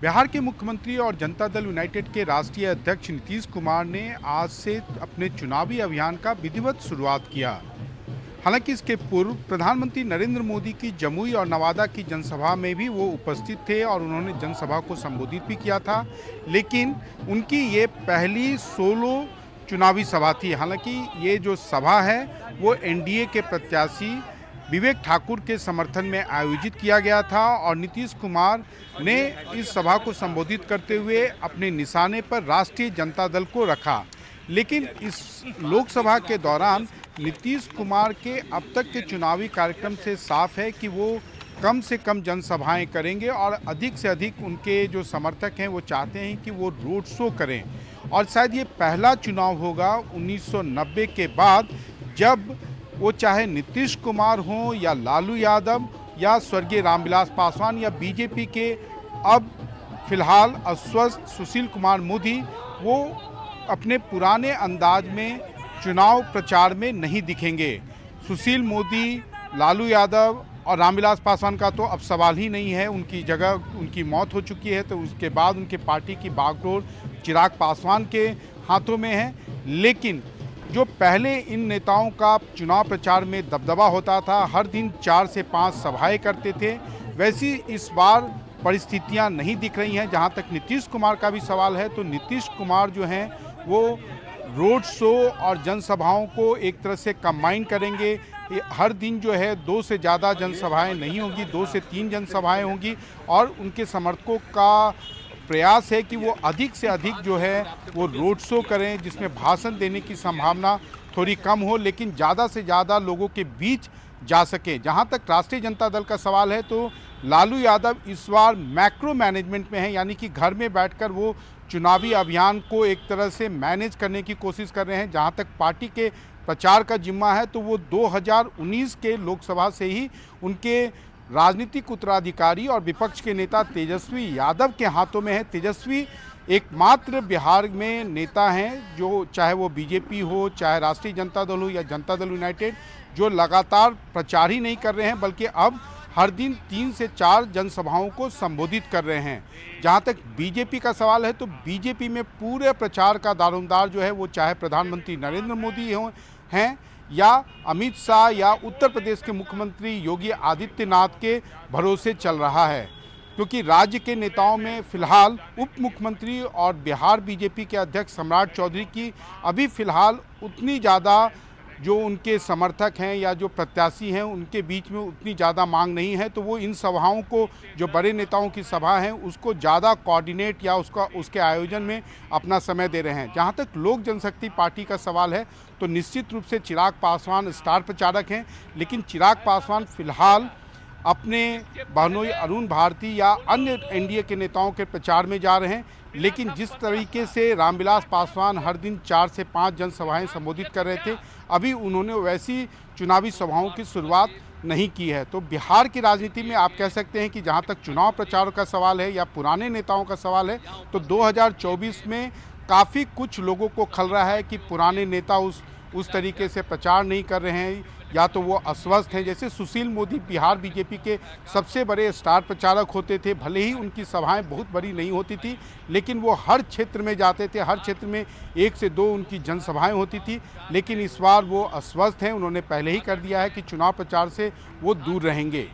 बिहार के मुख्यमंत्री और जनता दल यूनाइटेड के राष्ट्रीय अध्यक्ष नीतीश कुमार ने आज से अपने चुनावी अभियान का विधिवत शुरुआत किया। हालांकि इसके पूर्व प्रधानमंत्री नरेंद्र मोदी की जमुई और नवादा की जनसभा में भी वो उपस्थित थे और उन्होंने जनसभा को संबोधित भी किया था, लेकिन उनकी ये पहली सोलो चुनावी सभा थी। हालांकि ये जो सभा है वो एनडीए के प्रत्याशी विवेक ठाकुर के समर्थन में आयोजित किया गया था और नीतीश कुमार ने इस सभा को संबोधित करते हुए अपने निशाने पर राष्ट्रीय जनता दल को रखा। लेकिन इस लोकसभा के दौरान नीतीश कुमार के अब तक के चुनावी कार्यक्रम से साफ है कि वो कम से कम जनसभाएं करेंगे और अधिक से अधिक उनके जो समर्थक हैं वो चाहते हैं कि वो रोड शो करें। और शायद ये पहला चुनाव होगा 1990 के बाद जब वो चाहे नीतीश कुमार हों या लालू यादव या स्वर्गीय रामविलास पासवान या बीजेपी के अब फिलहाल अस्वस्थ सुशील कुमार मोदी, वो अपने पुराने अंदाज में चुनाव प्रचार में नहीं दिखेंगे। सुशील मोदी, लालू यादव और रामविलास पासवान का तो अब सवाल ही नहीं है, उनकी जगह उनकी मौत हो चुकी है, तो उसके बाद उनके पार्टी की बागडोर चिराग पासवान के हाथों में है। लेकिन जो पहले इन नेताओं का चुनाव प्रचार में दबदबा होता था, हर दिन 4 से 5 सभाएं करते थे, वैसी इस बार परिस्थितियां नहीं दिख रही हैं। जहां तक नीतीश कुमार का भी सवाल है तो नीतीश कुमार जो हैं वो रोड शो और जनसभाओं को एक तरह से कंबाइन करेंगे। हर दिन जो है 2 से ज़्यादा जनसभाएं नहीं होंगी, 2 से 3 जनसभाएं होंगी और उनके समर्थकों का प्रयास है कि वो अधिक से अधिक जो है वो रोड शो करें, जिसमें भाषण देने की संभावना थोड़ी कम हो लेकिन ज़्यादा से ज़्यादा लोगों के बीच जा सके। जहां तक राष्ट्रीय जनता दल का सवाल है तो लालू यादव इस बार मैक्रो मैनेजमेंट में है, यानी कि घर में बैठकर वो चुनावी अभियान को एक तरह से मैनेज करने की कोशिश कर रहे हैं। जहां तक पार्टी के प्रचार का जिम्मा है तो वो 2019 के लोकसभा से ही उनके राजनीतिक उत्तराधिकारी और विपक्ष के नेता तेजस्वी यादव के हाथों में है। तेजस्वी एकमात्र बिहार में नेता हैं जो, चाहे वो बीजेपी हो, चाहे राष्ट्रीय जनता दल हो या जनता दल यूनाइटेड, जो लगातार प्रचार ही नहीं कर रहे हैं बल्कि अब हर दिन 3 से 4 जनसभाओं को संबोधित कर रहे हैं। जहां तक बीजेपी का सवाल है तो बीजेपी में पूरे प्रचार का दारोमदार जो है वो चाहे प्रधानमंत्री नरेंद्र मोदी हैं या अमित शाह या उत्तर प्रदेश के मुख्यमंत्री योगी आदित्यनाथ के भरोसे चल रहा है, क्योंकि राज्य के नेताओं में फिलहाल उप मुख्यमंत्री और बिहार बीजेपी के अध्यक्ष सम्राट चौधरी की अभी फिलहाल उतनी ज़्यादा जो उनके समर्थक हैं या जो प्रत्याशी हैं उनके बीच में उतनी ज़्यादा मांग नहीं है, तो वो इन सभाओं को, जो बड़े नेताओं की सभा है, उसको ज़्यादा कोऑर्डिनेट या उसके आयोजन में अपना समय दे रहे हैं। जहां तक लोक जनशक्ति पार्टी का सवाल है तो निश्चित रूप से चिराग पासवान स्टार प्रचारक हैं, लेकिन चिराग पासवान फिलहाल अपने बहनोई अरुण भारती या अन्य एनडीए के नेताओं के प्रचार में जा रहे हैं। लेकिन जिस तरीके से रामविलास पासवान हर दिन 4 से 5 जनसभाएं संबोधित कर रहे थे, अभी उन्होंने वैसी चुनावी सभाओं की शुरुआत नहीं की है। तो बिहार की राजनीति में आप कह सकते हैं कि जहां तक चुनाव प्रचार का सवाल है या पुराने नेताओं का सवाल है तो 2024 में काफ़ी कुछ लोगों को खल रहा है कि पुराने नेता उस तरीके से प्रचार नहीं कर रहे हैं या तो वो अस्वस्थ हैं। जैसे सुशील मोदी बिहार बीजेपी के सबसे बड़े स्टार प्रचारक होते थे, भले ही उनकी सभाएं बहुत बड़ी नहीं होती थी लेकिन वो हर क्षेत्र में जाते थे, हर क्षेत्र में 1 से 2 उनकी जनसभाएं होती थी। लेकिन इस बार वो अस्वस्थ हैं, उन्होंने पहले ही कर दिया है कि चुनाव प्रचार से वो दूर रहेंगे।